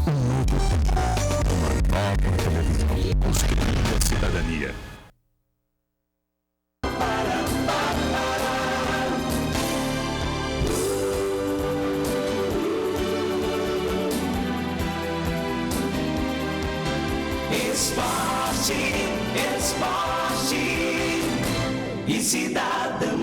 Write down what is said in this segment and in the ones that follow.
Um novo tempo, uma nova televisão. Os crimes da cidadania. Esporte, esporte e cidadania.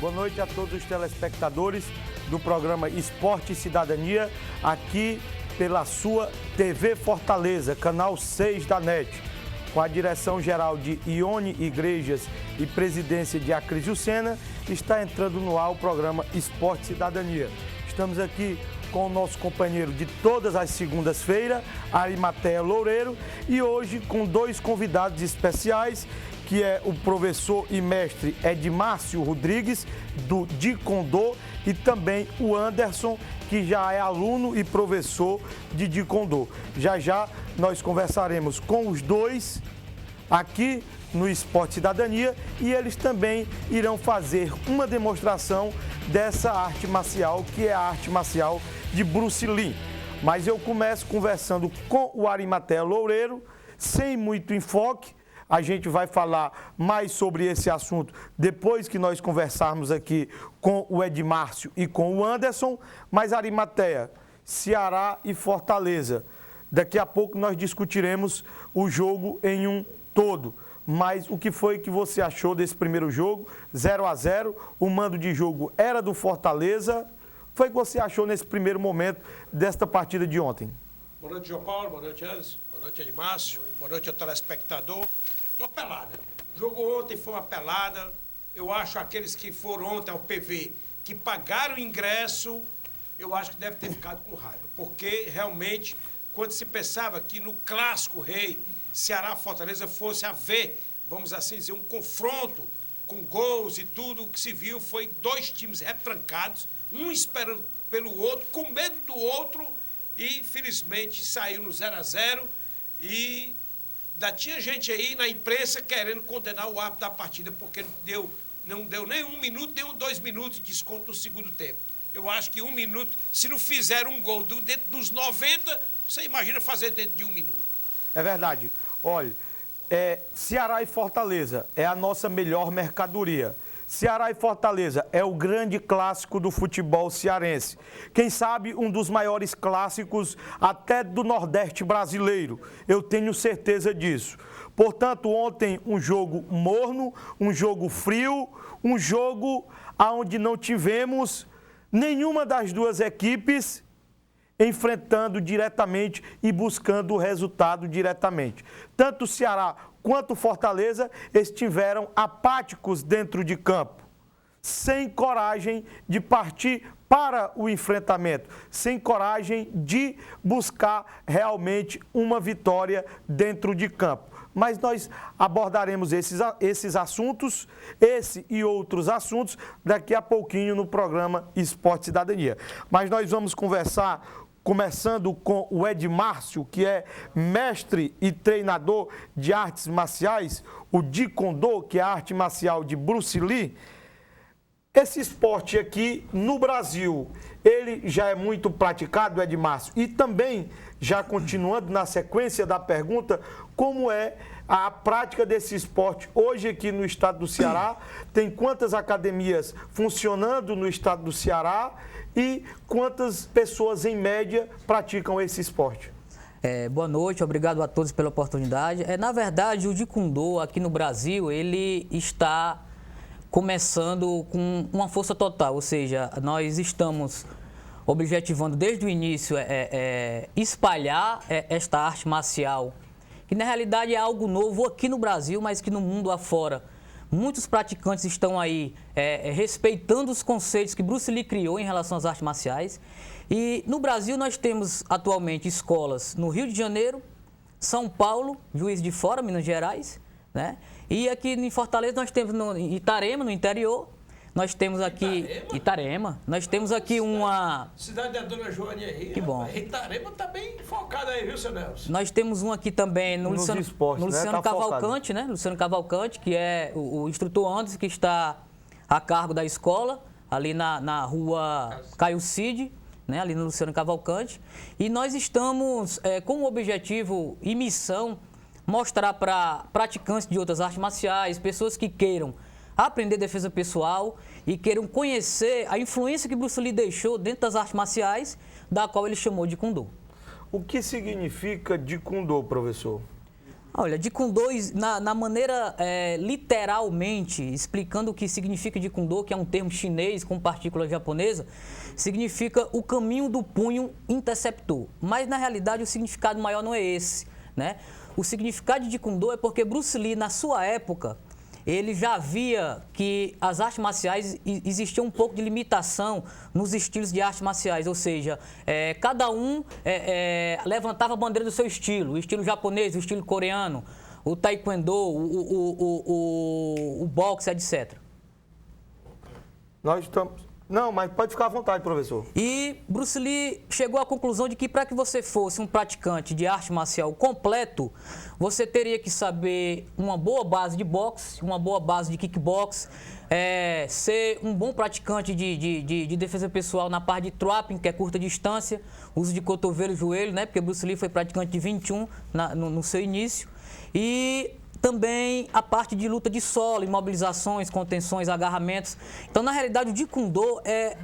Boa noite a todos os telespectadores do programa Esporte e Cidadania, aqui pela sua TV Fortaleza, canal 6 da NET, com a direção geral de Ione Igrejas e presidência de Acrisio Sena, está entrando no ar o programa Esporte e Cidadania. Estamos aqui com o nosso companheiro de todas as segundas-feiras, Arimatea Loureiro, e hoje com dois convidados especiais, que é o professor e mestre Edmárcio Rodrigues, do Dicondô, e também o Anderson, que já é aluno e professor de Dicondô. Já já nós conversaremos com os dois aqui no Esporte Cidadania e eles também irão fazer uma demonstração dessa arte marcial, que é a arte marcial de Bruce Lee. Mas eu começo conversando com o Arimatea Loureiro, sem muito enfoque. A gente vai falar mais sobre esse assunto depois que nós conversarmos aqui com o Edmárcio e com o Anderson. Mas, Arimatea, Ceará e Fortaleza. Daqui a pouco nós discutiremos o jogo em um todo. Mas o que foi que você achou desse primeiro jogo? 0-0, o mando de jogo era do Fortaleza. O que foi que você achou nesse primeiro momento desta partida de ontem? Boa noite, João Paulo. Boa noite, Anderson. Boa noite, Edmárcio. Boa noite ao telespectador. Uma pelada. O jogo ontem foi uma pelada. Eu acho aqueles que foram ontem ao PV, que pagaram o ingresso, eu acho que deve ter ficado com raiva. Porque, realmente, quando se pensava que no clássico rei, Ceará-Fortaleza fosse haver, vamos assim dizer, um confronto com gols e tudo, o que se viu foi dois times retrancados, um esperando pelo outro, com medo do outro, e infelizmente saiu no 0-0 e ainda tinha gente aí na imprensa querendo condenar o árbitro da partida, porque não deu nem 1 minuto, nem 2 minutos de desconto no segundo tempo. Eu acho que 1 minuto, se não fizer um gol dentro dos 90, você imagina fazer dentro de 1 minuto. É verdade. Olha, Ceará e Fortaleza é a nossa melhor mercadoria. Ceará e Fortaleza é o grande clássico do futebol cearense. Quem sabe um dos maiores clássicos até do Nordeste brasileiro. Eu tenho certeza disso. Portanto, ontem um jogo morno, um jogo frio, um jogo onde não tivemos nenhuma das duas equipes enfrentando diretamente e buscando o resultado diretamente. Tanto o Ceará quanto o Fortaleza estiveram apáticos dentro de campo, sem coragem de partir para o enfrentamento, sem coragem de buscar realmente uma vitória dentro de campo. Mas nós abordaremos esses assuntos, esse e outros assuntos, daqui a pouquinho no programa Esporte e Cidadania. Mas nós vamos conversar, começando com o Edmárcio, que é mestre e treinador de artes marciais, o Dicondô, que é a arte marcial de Bruce Lee. Esse esporte aqui no Brasil, ele já é muito praticado, Edmárcio? E também, já continuando na sequência da pergunta, como é a prática desse esporte hoje aqui no estado do Ceará? Tem quantas academias funcionando no estado do Ceará e quantas pessoas, em média, praticam esse esporte? Boa noite, obrigado a todos pela oportunidade. Na verdade, o Dicondô aqui no Brasil, ele está começando com uma força total, ou seja, nós estamos objetivando desde o início espalhar esta arte marcial, que na realidade é algo novo aqui no Brasil, mas que no mundo afora muitos praticantes estão aí respeitando os conceitos que Bruce Lee criou em relação às artes marciais. E no Brasil nós temos atualmente escolas no Rio de Janeiro, São Paulo, Juiz de Fora, Minas Gerais, né? E aqui em Fortaleza nós temos em Itarema, no interior, nós temos aqui Itarema, nós temos aqui uma... Cidade da Dona Joane aí. Que bom. Itarema tá bem focada aí, viu, seu Nelson? Nós temos um aqui também no Luciano, esportes, no Luciano né? Tá Cavalcante, focado. né? Luciano Cavalcante, que é o instrutor Anderson, que está a cargo da escola. ali na rua Caio Cid, né, ali no Luciano Cavalcante. E nós estamos com o objetivo e missão mostrar para praticantes de outras artes marciais, pessoas que queiram aprender defesa pessoal e queiram conhecer a influência que Bruce Lee deixou dentro das artes marciais, da qual ele chamou de Kundô. O que significa de Kundô, professor? Olha, de Kundô, na maneira literalmente, explicando o que significa de Kundô, que é um termo chinês com partícula japonesa, significa o caminho do punho interceptor. Mas, na realidade, o significado maior não é esse, né? O significado de Kundô é porque Bruce Lee, na sua época, ele já via que as artes marciais existia um pouco de limitação nos estilos de artes marciais, ou seja, cada um levantava a bandeira do seu estilo, o estilo japonês, o estilo coreano, o taekwondo, o boxe, etc. Nós estamos... Não, mas pode ficar à vontade, professor. E Bruce Lee chegou à conclusão de que para que você fosse um praticante de arte marcial completo, você teria que saber uma boa base de boxe, uma boa base de kickbox, ser um bom praticante de defesa pessoal na parte de trapping, que é curta distância, uso de cotovelo e joelho, né? Porque Bruce Lee foi praticante de 21 no seu início. E também a parte de luta de solo, imobilizações, contenções, agarramentos. Então, na realidade, o de Kundô é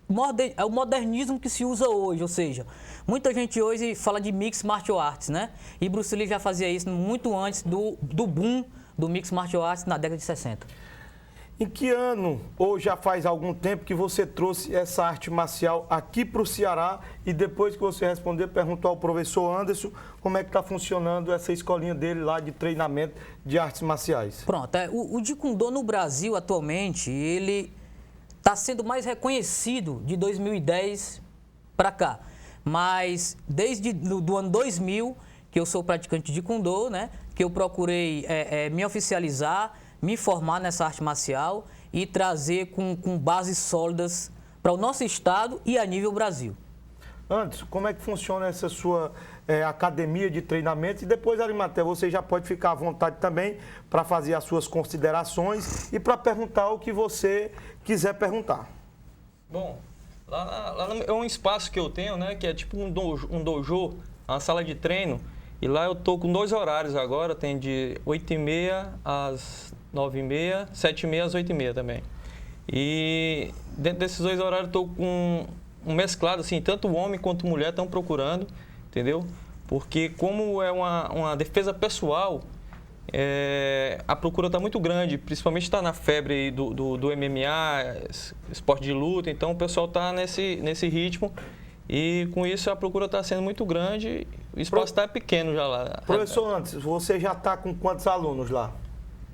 o modernismo que se usa hoje, ou seja, muita gente hoje fala de Mixed Martial Arts, né? E Bruce Lee já fazia isso muito antes do boom do Mixed Martial Arts na década de 60. Em que ano, ou já faz algum tempo, que você trouxe essa arte marcial aqui para o Ceará e depois que você responder, perguntou ao professor Anderson como é que está funcionando essa escolinha dele lá de treinamento de artes marciais? Pronto, o de Kundô no Brasil atualmente, ele está sendo mais reconhecido de 2010 para cá. Mas desde do ano 2000, que eu sou praticante de Kundô, né, que eu procurei me oficializar, me formar nessa arte marcial e trazer com bases sólidas para o nosso estado e a nível Brasil. Anderson, como é que funciona essa sua academia de treinamento? E depois, Arimatea, você já pode ficar à vontade também para fazer as suas considerações e para perguntar o que você quiser perguntar. Bom, lá é um espaço que eu tenho, né, que é tipo um dojo, uma sala de treino. E lá eu tô com 2 horários agora, tem de 8h30 às 9h30, 7h30 às 8h30 também. E dentro desses 2 horários eu tô com um mesclado, assim, tanto homem quanto mulher estão procurando, entendeu? Porque como é uma defesa pessoal, a procura está muito grande, principalmente está na febre aí do MMA, esporte de luta, então o pessoal está nesse ritmo. E com isso a procura está sendo muito grande, o espaço está pequeno já lá. Professor Anderson, você já está com quantos alunos lá?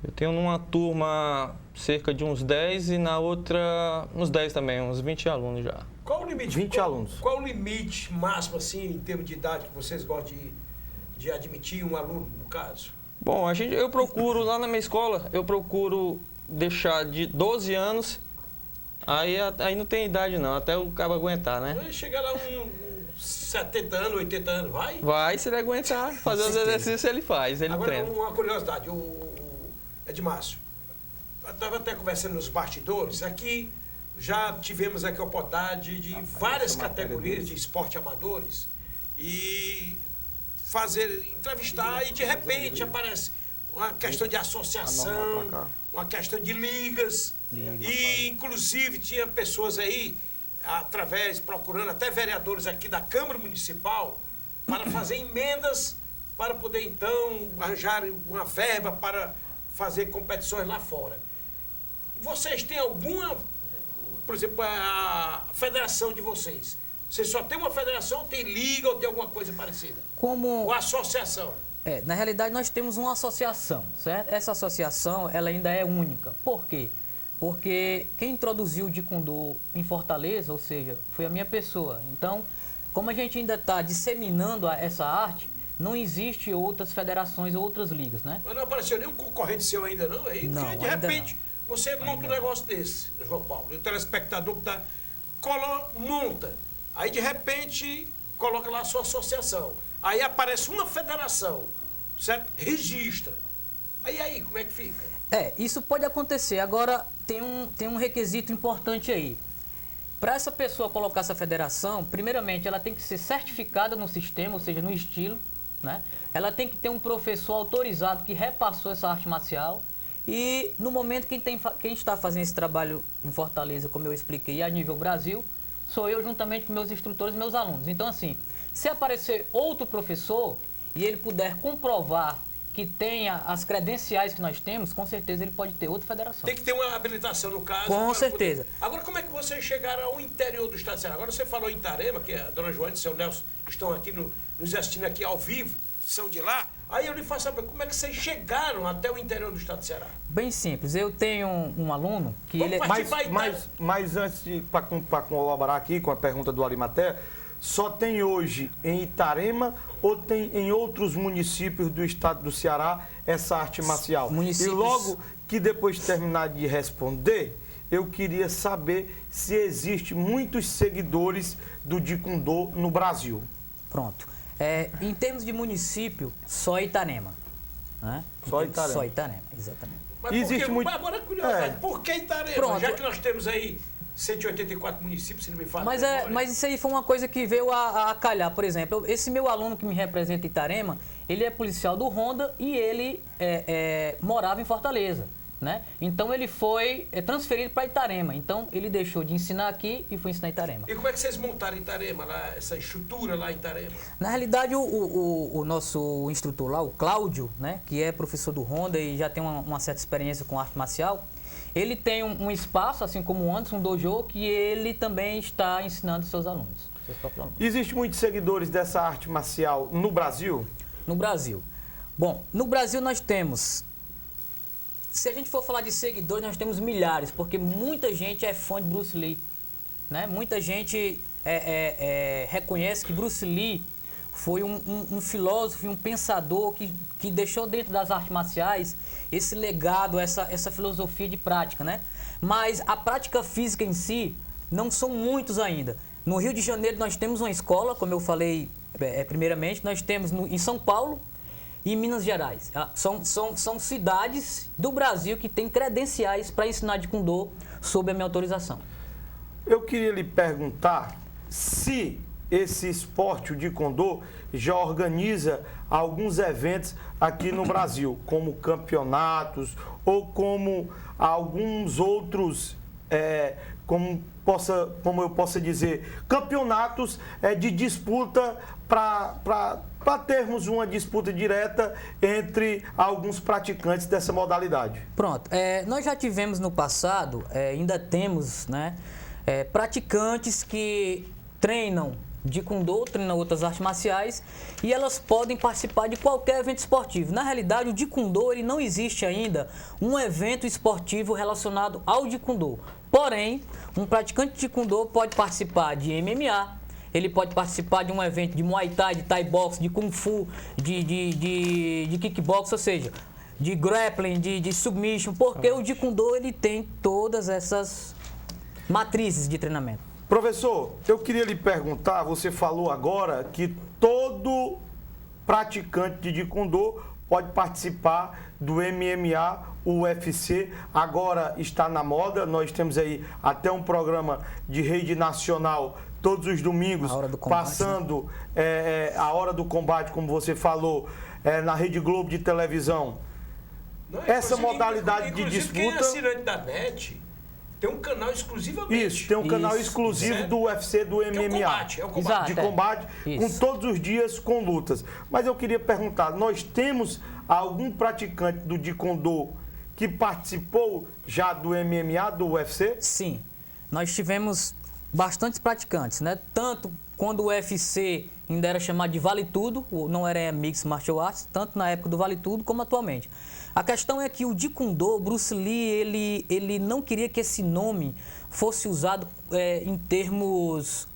Eu tenho numa turma cerca de uns 10 e na outra uns 10 também, uns 20 alunos já. Qual o limite? 20 alunos. Qual o limite máximo, assim, em termos de idade, que vocês gostam de admitir um aluno, no caso? Bom, eu procuro, lá na minha escola, eu procuro deixar de 12 anos, aí não tem idade não, até o cara aguentar, né? Vai chegar lá uns 70 anos, 80 anos, vai? Vai, se ele aguentar, fazer os exercícios ele faz, ele Agora, treina. uma curiosidade, Edmárcio, eu estava até conversando nos bastidores, aqui já tivemos aqui a oportunidade de várias categorias de esporte amadores e entrevistar e de repente aparece uma questão de associação, uma questão de ligas e inclusive tinha pessoas aí, procurando até vereadores aqui da Câmara Municipal para fazer emendas para poder então arranjar uma verba para fazer competições lá fora. Vocês têm alguma, por exemplo, a federação de vocês? Vocês só tem uma federação, tem liga ou tem alguma coisa parecida? Ou associação? Na realidade, nós temos uma associação, certo? Essa associação, ela ainda é única. Por quê? Porque quem introduziu o de Kundô em Fortaleza, ou seja, foi a minha pessoa. Então, como a gente ainda está disseminando essa arte, não existe outras federações ou outras ligas, né? Mas não apareceu nenhum concorrente seu ainda não? Aí, não, de repente, você monta um negócio desse, João Paulo, e o telespectador que está... monta. Aí, de repente, coloca lá a sua associação. Aí aparece uma federação, certo? Registra. Aí, como é que fica? Isso pode acontecer. Agora, tem um requisito importante aí. Para essa pessoa colocar essa federação, primeiramente ela tem que ser certificada no sistema, ou seja, no estilo, né? Ela tem que ter um professor autorizado que repassou essa arte marcial. E no momento quem está fazendo esse trabalho em Fortaleza, como eu expliquei, a nível Brasil, sou eu juntamente com meus instrutores e meus alunos. Então, assim, se aparecer outro professor e ele puder comprovar que tenha as credenciais que nós temos, com certeza ele pode ter outra federação. Tem que ter uma habilitação no caso. Com certeza. Agora, como é que vocês chegaram ao interior do estado de Ceará? Agora você falou em Itarema, que a dona Joana e o seu Nelson estão aqui nos assistindo aqui ao vivo, são de lá. Aí eu lhe faço a pergunta, como é que vocês chegaram até o interior do estado de Ceará? Bem simples, eu tenho um aluno que Vamos ele é... partir. Mas antes, para colaborar aqui com a pergunta do Arimaté, só tem hoje em Itarema ou tem em outros municípios do estado do Ceará essa arte marcial? Municípios... E logo que depois de terminar de responder, eu queria saber se existe muitos seguidores do Jeet Kune Do no Brasil. Pronto. Em termos de município, só Itarema. Né? Só Itarema. Só Itarema, exatamente. Mas Existe muito... Agora, curiosidade, por que Itarema? Pronto. Já que nós temos aí 184 municípios, se não me falha. Mas isso aí foi uma coisa que veio a calhar. Por exemplo, esse meu aluno que me representa em Itarema, ele é policial do Ronda e ele morava em Fortaleza. Né? Então ele foi transferido para Itarema. Então ele deixou de ensinar aqui e foi ensinar em Itarema. E como é que vocês montaram Itarema, lá, essa estrutura lá em Itarema? Na realidade, o nosso instrutor lá, o Cláudio, né, que é professor do Ronda e já tem uma certa experiência com arte marcial, ele tem um espaço, assim como o Anderson, um dojo, que ele também está ensinando seus alunos. Seus próprios alunos. Existem muitos seguidores dessa arte marcial no Brasil? No Brasil. Bom, no Brasil nós temos... Se a gente for falar de seguidores, nós temos milhares, porque muita gente é fã de Bruce Lee. Né? Muita gente reconhece que Bruce Lee foi um filósofo e um pensador que deixou dentro das artes marciais esse legado, essa filosofia de prática. Né? Mas a prática física em si não são muitos ainda. No Rio de Janeiro nós temos uma escola, como eu falei primeiramente, nós temos em São Paulo, e Minas Gerais. São cidades do Brasil que têm credenciais para ensinar Jeet Kune Do sob a minha autorização. Eu queria lhe perguntar se esse esporte, o Jeet Kune Do, já organiza alguns eventos aqui no Brasil, como campeonatos ou como alguns outros, como eu possa dizer, campeonatos de disputa para termos uma disputa direta entre alguns praticantes dessa modalidade. Pronto. Nós já tivemos no passado, ainda temos, né, praticantes que treinam Jeet Kune Do, treinam outras artes marciais e elas podem participar de qualquer evento esportivo. Na realidade, o Jeet Kune Do, ele não existe ainda um evento esportivo relacionado ao Jeet Kune Do. Porém, um praticante de Jeet Kune Do pode participar de MMA, ele pode participar de um evento de Muay Thai, de Thai Box, de Kung Fu, de Kickbox, ou seja, de grappling, de submission, porque o Jeet Kune Do, ele tem todas essas matrizes de treinamento. Professor, eu queria lhe perguntar, você falou agora que todo praticante de Jeet Kune Do pode participar do MMA, o UFC, agora está na moda, nós temos aí até um programa de rede nacional todos os domingos, passando a hora do combate, como você falou, na Rede Globo de televisão. Não, essa modalidade de disputa... Quem é assinante da NET tem um canal exclusivamente. Isso, tem um canal exclusivo do UFC, do MMA. É o combate, Exato, de combate, com todos os dias com lutas. Mas eu queria perguntar, nós temos algum praticante do Jeet Kune Do que participou já do MMA, do UFC? Sim, nós tivemos bastantes praticantes, né? Tanto quando o UFC ainda era chamado de Vale Tudo, não era Mixed Martial Arts, tanto na época do Vale Tudo como atualmente. A questão é que o Jeet Kune Do, Bruce Lee, ele não queria que esse nome fosse usado em termos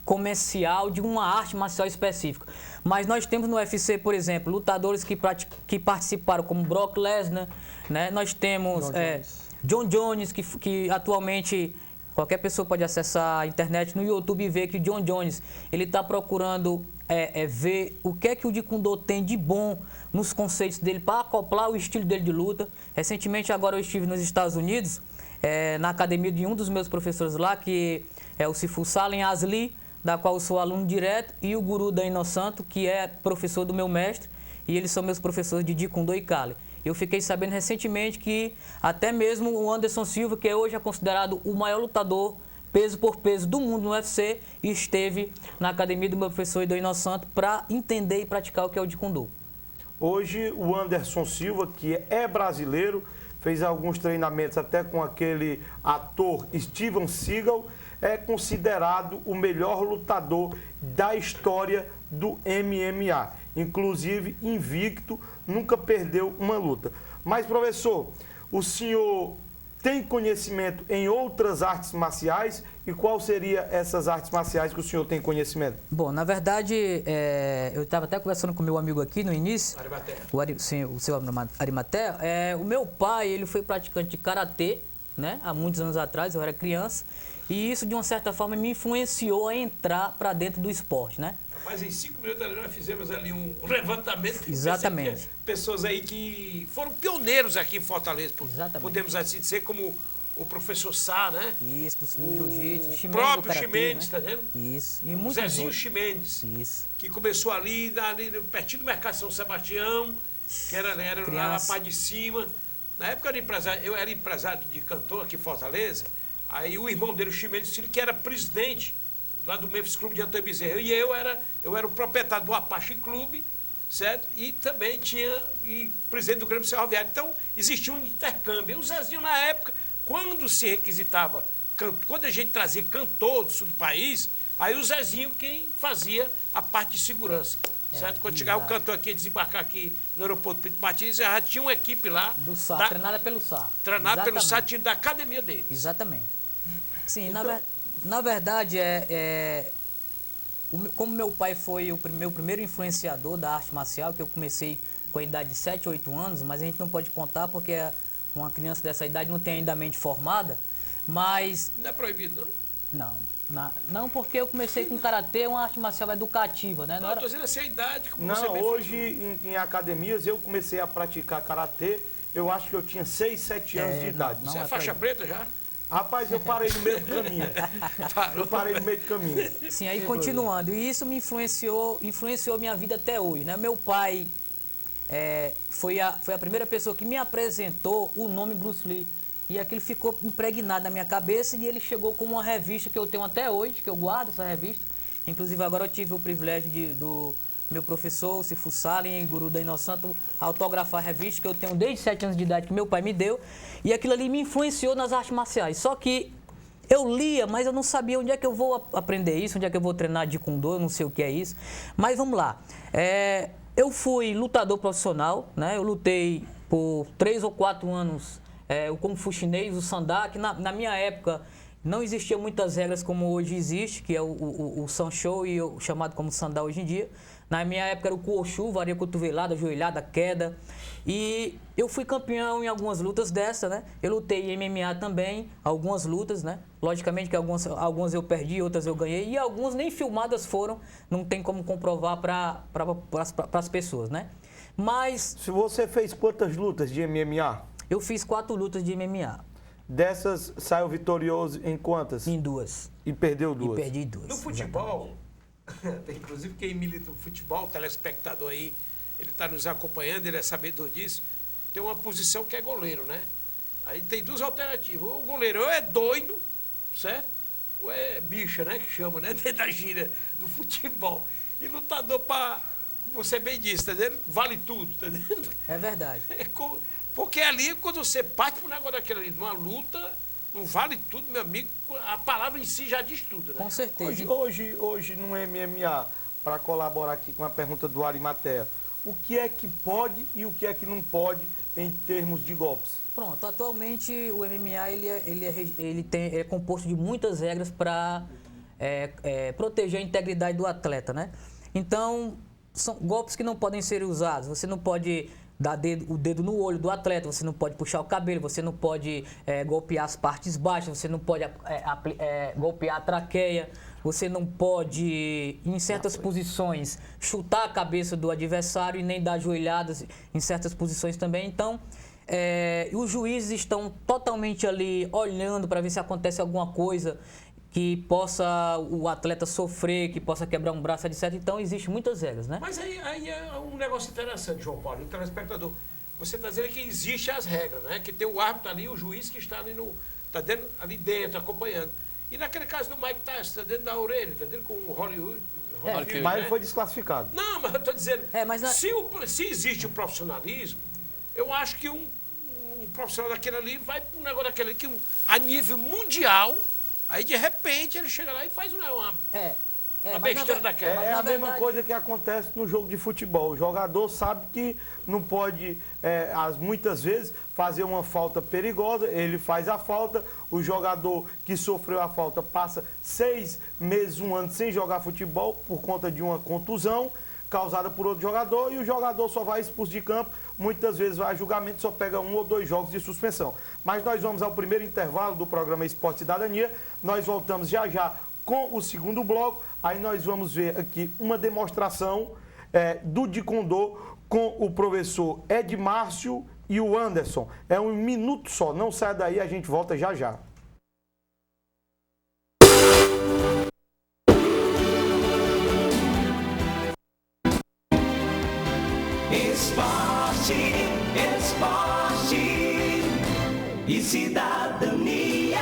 comercial de uma arte marcial específica. Mas nós temos no UFC, por exemplo, lutadores que participaram, como Brock Lesnar, né? Nós temos John Jones, que atualmente... Qualquer pessoa pode acessar a internet no YouTube e ver que o John Jones, ele está procurando ver o que é que o Jeet Kune Do tem de bom nos conceitos dele para acoplar o estilo dele de luta. Recentemente, agora eu estive nos Estados Unidos na academia de um dos meus professores lá, que é o Sifu Salem Asli, da qual eu sou aluno direto, e o Guru Daino Santo, que é professor do meu mestre, e eles são meus professores de Jeet Kune Do e Kali. Eu fiquei sabendo recentemente que até mesmo o Anderson Silva, que hoje é considerado o maior lutador peso por peso do mundo no UFC, esteve na academia do meu professor Daino Santo para entender e praticar o que é o Jeet Kune Do. Hoje, o Anderson Silva, que é brasileiro, fez alguns treinamentos até com aquele ator Steven Seagal, é considerado o melhor lutador da história do MMA. Inclusive, invicto, nunca perdeu uma luta. Mas, professor, o senhor tem conhecimento em outras artes marciais? E qual seria essas artes marciais que o senhor tem conhecimento? Bom, na verdade, eu estava até conversando com meu amigo aqui no início. Arimatea. O seu Arimatea. O meu pai, ele foi praticante de karatê, né? Há muitos anos atrás, eu era criança. E isso, de uma certa forma, me influenciou a entrar para dentro do esporte, né? Mas em 5 minutos ali nós fizemos ali um levantamento. Exatamente. Pessoas aí que foram pioneiros aqui em Fortaleza. Exatamente. Podemos assim dizer, como o professor Sá, né? Isso, do jiu-jitsu, O próprio Ximenes, né? tá vendo? Isso. E O muitos Zezinho outros. Ximenes, Isso. que começou ali pertinho do Mercado São Sebastião, que era lá na parte de cima. Na época eu era empresário de cantor aqui em Fortaleza. Aí o irmão dele, o Ximenes Filho, que era presidente lá do Memphis Clube de Antônio Bezerra. E eu era o proprietário do Apache Clube, certo? E também presidente do Grêmio Ferroviário. Então, existia um intercâmbio. E o Zezinho, na época, quando se requisitava, quando a gente trazia cantor do sul do país, aí o Zezinho quem fazia a parte de segurança. Certo? Quando chegava o cantor aqui, desembarcar aqui no aeroporto Pinto Martins, já tinha uma equipe lá. Do SAR, treinada pelo SAR. Treinada pelo SAR, da academia dele. Exatamente. Sim, Então, na verdade, como meu pai foi o meu primeiro influenciador da arte marcial, que eu comecei com a idade de 7, 8 anos, mas a gente não pode contar porque uma criança dessa idade não tem ainda a mente formada, mas... Não é proibido, não? Não, porque eu comecei com karatê, uma arte marcial educativa, né? Não, eu tô dizendo assim, a idade, como Não, você bem hoje em academias eu comecei a praticar karatê, eu acho que eu tinha 6, 7 anos de idade. Você é faixa preta já? Rapaz, eu parei no meio do caminho. Eu parei no meio do caminho. Sim, aí continuando. E isso me influenciou minha vida até hoje, né? Meu pai foi a primeira pessoa que me apresentou o nome Bruce Lee. E aquilo ficou impregnado na minha cabeça e ele chegou com uma revista que eu tenho até hoje, que eu guardo essa revista. Inclusive agora eu tive o privilégio do meu professor, o Sifu Salem, Guru Daino Santo, autografar a revista que eu tenho desde 7 anos de idade, que meu pai me deu. E aquilo ali me influenciou nas artes marciais. Só que eu lia, mas eu não sabia onde é que eu vou aprender isso, onde é que eu vou treinar de Kune Do, eu não sei o que é isso. Mas vamos lá. Eu fui lutador profissional, né? Eu lutei por 3 ou 4 anos o Kung Fu chinês, o Sanda, que na minha época não existiam muitas regras como hoje existe, que é o Sanshou e o chamado como Sanda hoje em dia. Na minha época era o Kuoshu, varia cotovelada, joelhada, queda. E eu fui campeão em algumas lutas dessa, né? Eu lutei em MMA também, algumas lutas, né? Logicamente que algumas eu perdi, outras eu ganhei. E algumas nem filmadas foram, não tem como comprovar para as pessoas, né? Mas... Se você fez quantas lutas de MMA? Eu fiz 4 lutas de MMA. Dessas, saiu vitorioso em quantas? Em 2. E perdeu 2? E perdi 2. No futebol, inclusive quem milita no futebol, o telespectador aí, ele está nos acompanhando, ele é sabedor disso, tem uma posição que é goleiro, né? Aí tem 2 alternativas. O goleiro ou é doido, certo? Ou é bicha, né? Que chama, né? Dentro da gíria do futebol. E lutador, como você bem disse, tá entendendo? Vale tudo, tá entendendo? É verdade. Porque ali, quando você parte para um negócio daquele ali, numa luta, não vale tudo, meu amigo, a palavra em si já diz tudo, né? Com certeza. Hoje no MMA, para colaborar aqui com a pergunta do Arimatea, o que é que pode e o que é que não pode em termos de golpes? Pronto, atualmente o MMA ele é composto de muitas regras para proteger a integridade do atleta, né? Então, são golpes que não podem ser usados. Você não pode dar o dedo no olho do atleta, você não pode puxar o cabelo, você não pode golpear as partes baixas, você não pode golpear a traqueia, você não pode, em certas posições, chutar a cabeça do adversário e nem dar joelhadas em certas posições também. Então, e os juízes estão totalmente ali olhando para ver se acontece alguma coisa que possa o atleta sofrer, que possa quebrar um braço, etc. Então, existem muitas regras, né? Mas aí é um negócio interessante, João Paulo, o telespectador. Você está dizendo que existem as regras, né? Que tem o árbitro ali, o juiz que está ali dentro, acompanhando. E naquele caso do Mike Tyson, está dentro da orelha, está dentro com o Hollywood. Mas né? ele foi desclassificado. Não, mas eu estou dizendo, mas se existe o profissionalismo, eu acho que um profissional daquele ali vai para um negócio daquele ali, que a nível mundial, aí de repente ele chega lá e faz uma besteira daquela. É a mesma coisa que acontece no jogo de futebol. O jogador sabe que não pode, muitas vezes, fazer uma falta perigosa, ele faz a falta, o jogador que sofreu a falta passa 6 meses, 1 ano sem jogar futebol por conta de uma contusão causada por outro jogador, e o jogador só vai expulso de campo, muitas vezes vai a julgamento, só pega 1 ou 2 jogos de suspensão. Mas nós vamos ao primeiro intervalo do programa Esporte Cidadania, nós voltamos já já com o segundo bloco, aí nós vamos ver aqui uma demonstração do Taekwondo com o professor Edmárcio e o Anderson. É 1 minuto só, não sai daí, a gente volta já já. Esporte e cidadania.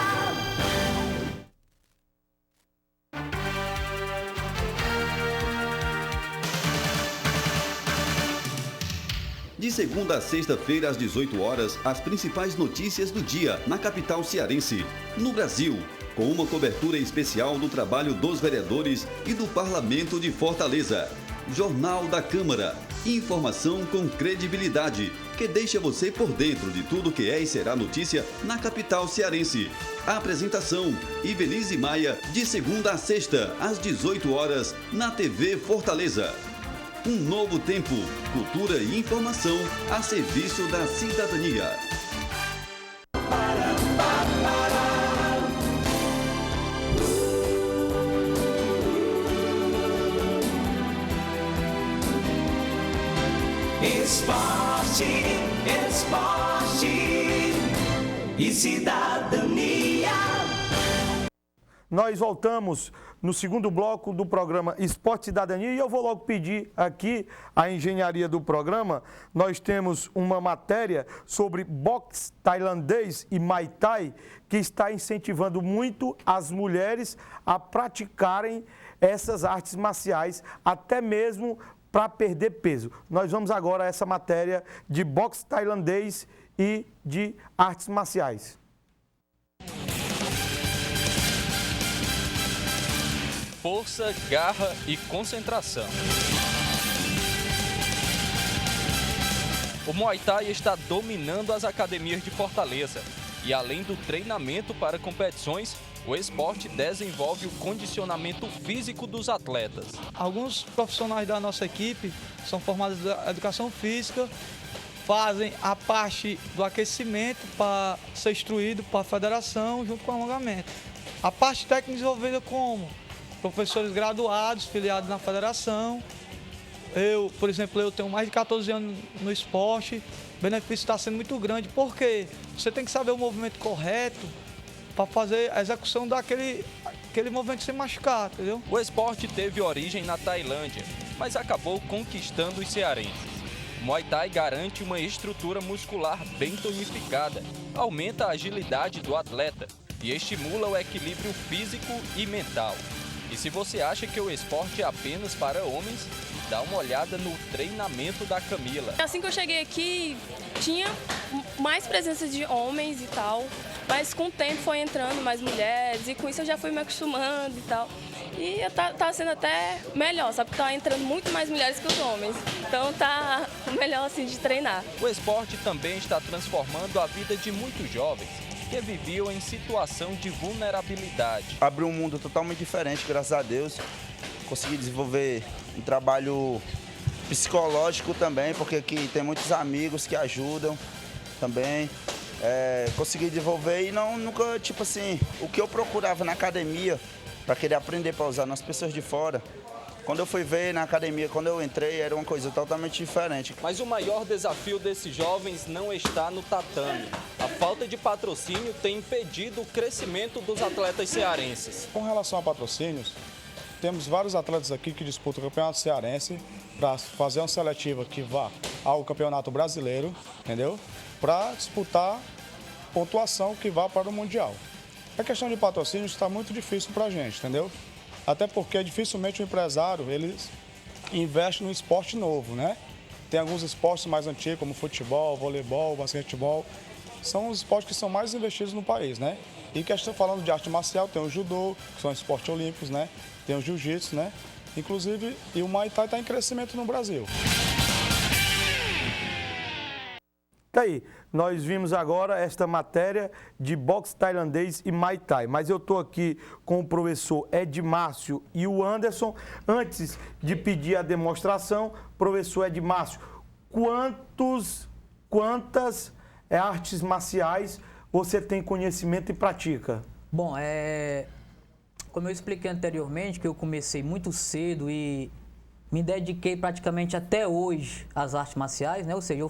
De segunda a sexta-feira, às 18 horas, as principais notícias do dia na capital cearense, no Brasil, com uma cobertura especial do trabalho dos vereadores e do Parlamento de Fortaleza. Jornal da Câmara. Informação com credibilidade, que deixa você por dentro de tudo que é e será notícia na capital cearense. A apresentação, Ivelise Maia, de segunda a sexta, às 18 horas, na TV Fortaleza. Um novo tempo, cultura e informação a serviço da cidadania. Esporte e cidadania. Nós voltamos no segundo bloco do programa Esporte e Cidadania e eu vou logo pedir aqui a engenharia do programa. Nós temos uma matéria sobre boxe tailandês e Muay Thai que está incentivando muito as mulheres a praticarem essas artes marciais, até mesmo para perder peso. Nós vamos agora a essa matéria de boxe tailandês e de artes marciais. Força, garra e concentração. O Muay Thai está dominando as academias de Fortaleza e, além do treinamento para competições, o esporte desenvolve o condicionamento físico dos atletas. Alguns profissionais da nossa equipe são formados em educação física, fazem a parte do aquecimento para ser instruído para a federação junto com o alongamento. A parte técnica desenvolvida como professores graduados, filiados na federação. Eu, por exemplo, eu tenho mais de 14 anos no esporte, o benefício está sendo muito grande, porque você tem que saber o movimento correto para fazer a execução daquele movimento sem machucar, entendeu? O esporte teve origem na Tailândia, mas acabou conquistando os cearenses. O Muay Thai garante uma estrutura muscular bem tonificada, aumenta a agilidade do atleta e estimula o equilíbrio físico e mental. E se você acha que o esporte é apenas para homens, dá uma olhada no treinamento da Camila. Assim que eu cheguei aqui, tinha mais presença de homens e tal, mas com o tempo foi entrando mais mulheres e com isso eu já fui me acostumando e tal. E tá sendo até melhor, sabe? Tá entrando muito mais mulheres que os homens, então tá melhor assim de treinar. O esporte também está transformando a vida de muitos jovens que viviam em situação de vulnerabilidade. Abriu um mundo totalmente diferente, graças a Deus. Consegui desenvolver um trabalho psicológico também, porque aqui tem muitos amigos que ajudam também. Consegui desenvolver e nunca, tipo assim, o que eu procurava na academia para querer aprender para usar nas pessoas de fora, Quando eu fui ver na academia, quando eu entrei, era uma coisa totalmente diferente. Mas o maior desafio desses jovens não está no tatame. A falta de patrocínio tem impedido o crescimento dos atletas cearenses. Com relação a patrocínios, temos vários atletas aqui que disputam o Campeonato Cearense para fazer uma seletiva que vá ao Campeonato Brasileiro, entendeu? Para disputar pontuação que vá para o Mundial. A questão de patrocínio está muito difícil para a gente, entendeu? Até porque dificilmente o empresário ele investe no esporte novo, né? Tem alguns esportes mais antigos, como futebol, voleibol, basquetebol. São os esportes que são mais investidos no país, né? E questão falando de arte marcial, tem o judô, que são esportes olímpicos, né? Tem o jiu-jitsu, né? Inclusive, e o Muay Thai está em crescimento no Brasil. Tá aí, nós vimos agora esta matéria de boxe tailandês e Muay Thai, mas eu estou aqui com o professor Edmárcio e o Anderson. Antes de pedir a demonstração, professor Edmárcio, quantas artes marciais você tem conhecimento e pratica? Bom, como eu expliquei anteriormente, que eu comecei muito cedo e me dediquei praticamente até hoje às artes marciais, né? Ou seja,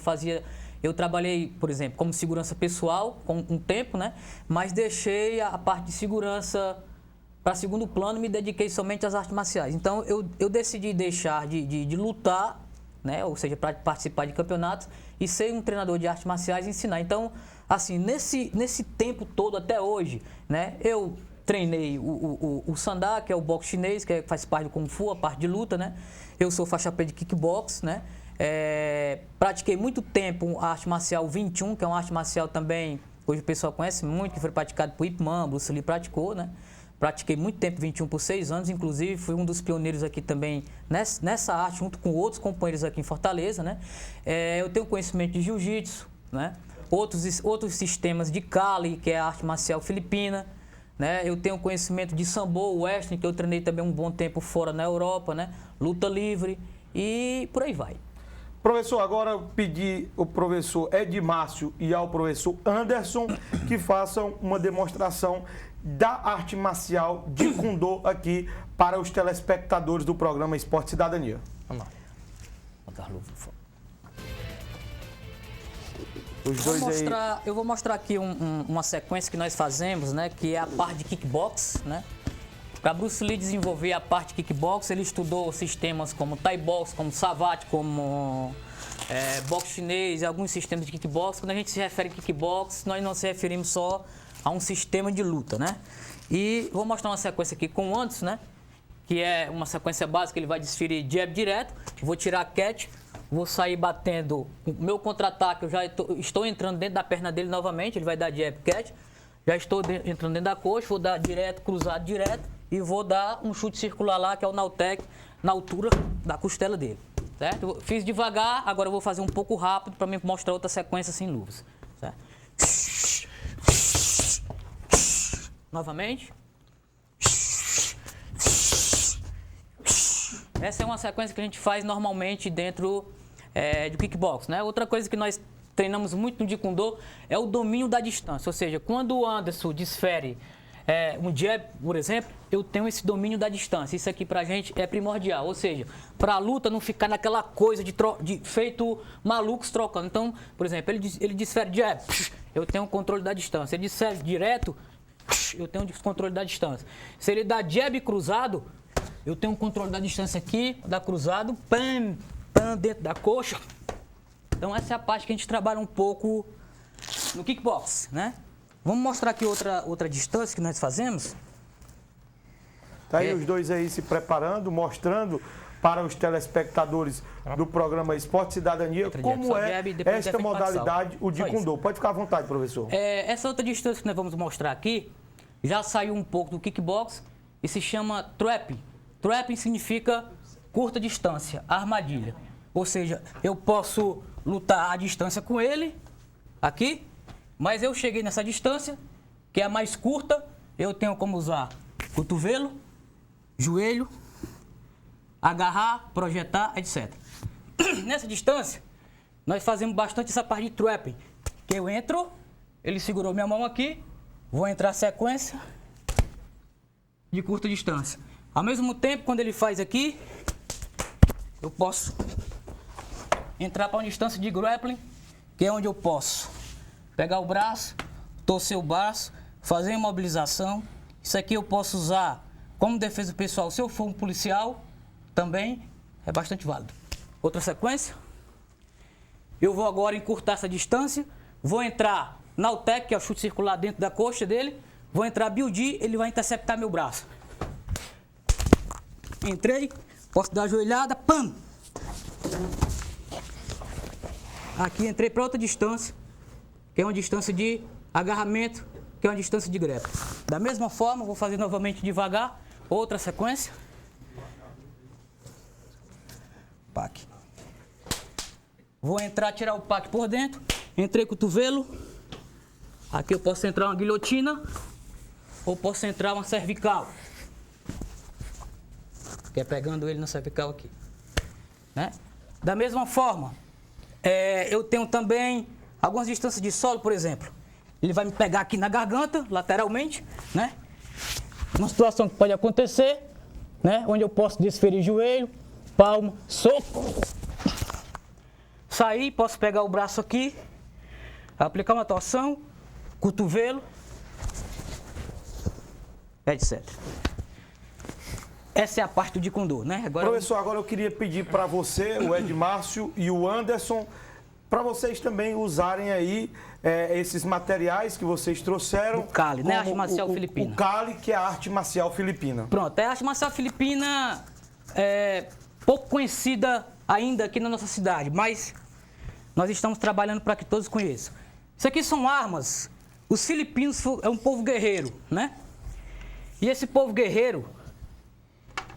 eu trabalhei, por exemplo, como segurança pessoal com um tempo, né? Mas deixei a parte de segurança para segundo plano e me dediquei somente às artes marciais. Então, eu decidi deixar de lutar, né? Ou seja, para participar de campeonatos e ser um treinador de artes marciais e ensinar. Então, assim, nesse tempo todo até hoje, né? Eu treinei o Sandá, que é o boxe chinês, que faz parte do Kung Fu, a parte de luta, né? Eu sou faixa preta de kickbox, né? Pratiquei muito tempo a arte marcial 21, que é uma arte marcial também, hoje o pessoal conhece muito, que foi praticado por Ip Man, Bruce Lee praticou, né? Pratiquei muito tempo 21 por 6 anos, inclusive fui um dos pioneiros aqui também nessa arte, junto com outros companheiros aqui em Fortaleza, né? Eu tenho conhecimento de jiu-jitsu, né? Outros sistemas de Kali, que é a arte marcial filipina, né? Eu tenho conhecimento de Sambo, Western, que eu treinei também um bom tempo fora na Europa, né? Luta livre e por aí vai. Professor, agora eu pedi ao professor Edmárcio e ao professor Anderson que façam uma demonstração da arte marcial de Kundô aqui para os telespectadores do programa Esporte Cidadania. Vamos lá. Os dois eu vou mostrar aqui uma sequência que nós fazemos, né? Que é a parte de kickbox, né? Para Bruce Lee desenvolver a parte de kickbox, ele estudou sistemas como Thai Box, como Savate, como boxe chinês e alguns sistemas de kickbox. Quando a gente se refere a kickbox, nós não se referimos só a um sistema de luta, né? E vou mostrar uma sequência aqui com o Anderson, né? Que é uma sequência básica, ele vai desferir jab direto, vou tirar a catch, vou sair batendo o meu contra-ataque, eu já estou entrando dentro da perna dele novamente, ele vai dar jab catch, já estou entrando dentro da coxa, vou dar direto, cruzado direto, e vou dar um chute circular lá, que é o Nautec, na altura da costela dele, certo? Eu fiz devagar, agora eu vou fazer um pouco rápido para me mostrar outra sequência sem luvas, certo? Novamente. Essa é uma sequência que a gente faz normalmente dentro do kickbox, né? Outra coisa que nós treinamos muito no Jeet Kune Do é o domínio da distância, ou seja, quando o Anderson desfere um jab, por exemplo, eu tenho esse domínio da distância. Isso aqui pra gente é primordial. Ou seja, pra luta não ficar naquela coisa de feito malucos trocando. Então, por exemplo, ele desfere jab, eu tenho o controle da distância. Ele desfere direto, eu tenho o controle da distância. Se ele dá jab cruzado, eu tenho o controle da distância aqui, dá cruzado, pam, dentro da coxa. Então essa é a parte que a gente trabalha um pouco no kickbox, né? Vamos mostrar aqui outra distância que nós fazemos. Tá aí os dois aí se preparando, mostrando para os telespectadores do programa Esporte Cidadania como é esta modalidade, o Jeet Kune Do. Pode ficar à vontade, professor. Essa outra distância que nós vamos mostrar aqui já saiu um pouco do kickbox e se chama trapping. Trapping significa curta distância, armadilha. Ou seja, eu posso lutar à distância com ele, aqui, mas eu cheguei nessa distância, que é a mais curta, eu tenho como usar cotovelo, joelho, agarrar, projetar, etc. Nessa distância, nós fazemos bastante essa parte de trapping, que eu entro, ele segurou minha mão aqui, vou entrar sequência de curta distância. Ao mesmo tempo, quando ele faz aqui, eu posso entrar para uma distância de grappling, que é onde eu posso pegar o braço, torcer o braço, fazer imobilização. Isso aqui eu posso usar como defesa pessoal. Se eu for um policial, também é bastante válido. Outra sequência. Eu vou agora encurtar essa distância. Vou entrar na Altec, que é o chute circular dentro da coxa dele. Vou entrar BUD, ele vai interceptar meu braço. Entrei, posso dar a joelhada, pam! Aqui entrei para outra distância, que é uma distância de agarramento, que é uma distância de grepe. Da mesma forma, vou fazer novamente devagar, outra sequência. Pac. Vou entrar, tirar o pac por dentro, entrei cotovelo. Aqui eu posso entrar uma guilhotina, ou posso entrar uma cervical. Que é pegando ele na cervical aqui. Né? Da mesma forma, eu tenho também algumas distâncias de solo, por exemplo. Ele vai me pegar aqui na garganta, lateralmente, né? Uma situação que pode acontecer, né? Onde eu posso desferir joelho, palma, soco. Sair, posso pegar o braço aqui, aplicar uma torção, cotovelo, etc. Essa é a parte do Jeet Kune Do, né? Agora, professor, agora eu queria pedir para você, o Edmárcio e o Anderson, para vocês também usarem aí esses materiais que vocês trouxeram. O Kali, né? A arte marcial filipina. O Kali, que é a arte marcial filipina. Pronto, a arte marcial filipina é pouco conhecida ainda aqui na nossa cidade, mas nós estamos trabalhando para que todos conheçam. Isso aqui são armas. Os filipinos é um povo guerreiro, né? E esse povo guerreiro,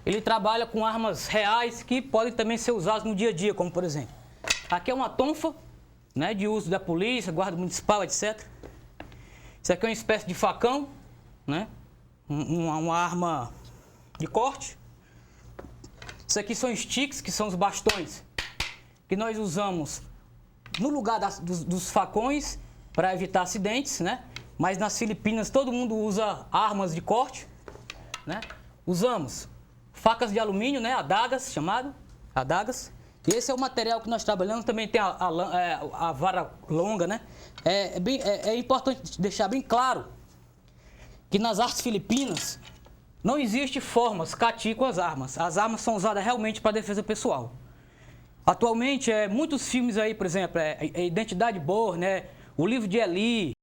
ele trabalha com armas reais que podem também ser usadas no dia a dia, como por exemplo, aqui é uma tonfa, né, de uso da polícia, guarda municipal, etc. Isso aqui é uma espécie de facão, né, uma arma de corte. Isso aqui são sticks, que são os bastões que nós usamos no lugar dos facões para evitar acidentes, né? Mas nas Filipinas todo mundo usa armas de corte, né? Usamos facas de alumínio, né? Adagas, chamado adagas. E esse é o material que nós trabalhamos. Também tem a vara longa, né? É importante deixar bem claro que nas artes filipinas não existe formas cati com as armas. As armas são usadas realmente para defesa pessoal. Atualmente, muitos filmes aí, por exemplo, Identidade Bourne, né? O Livro de Eli,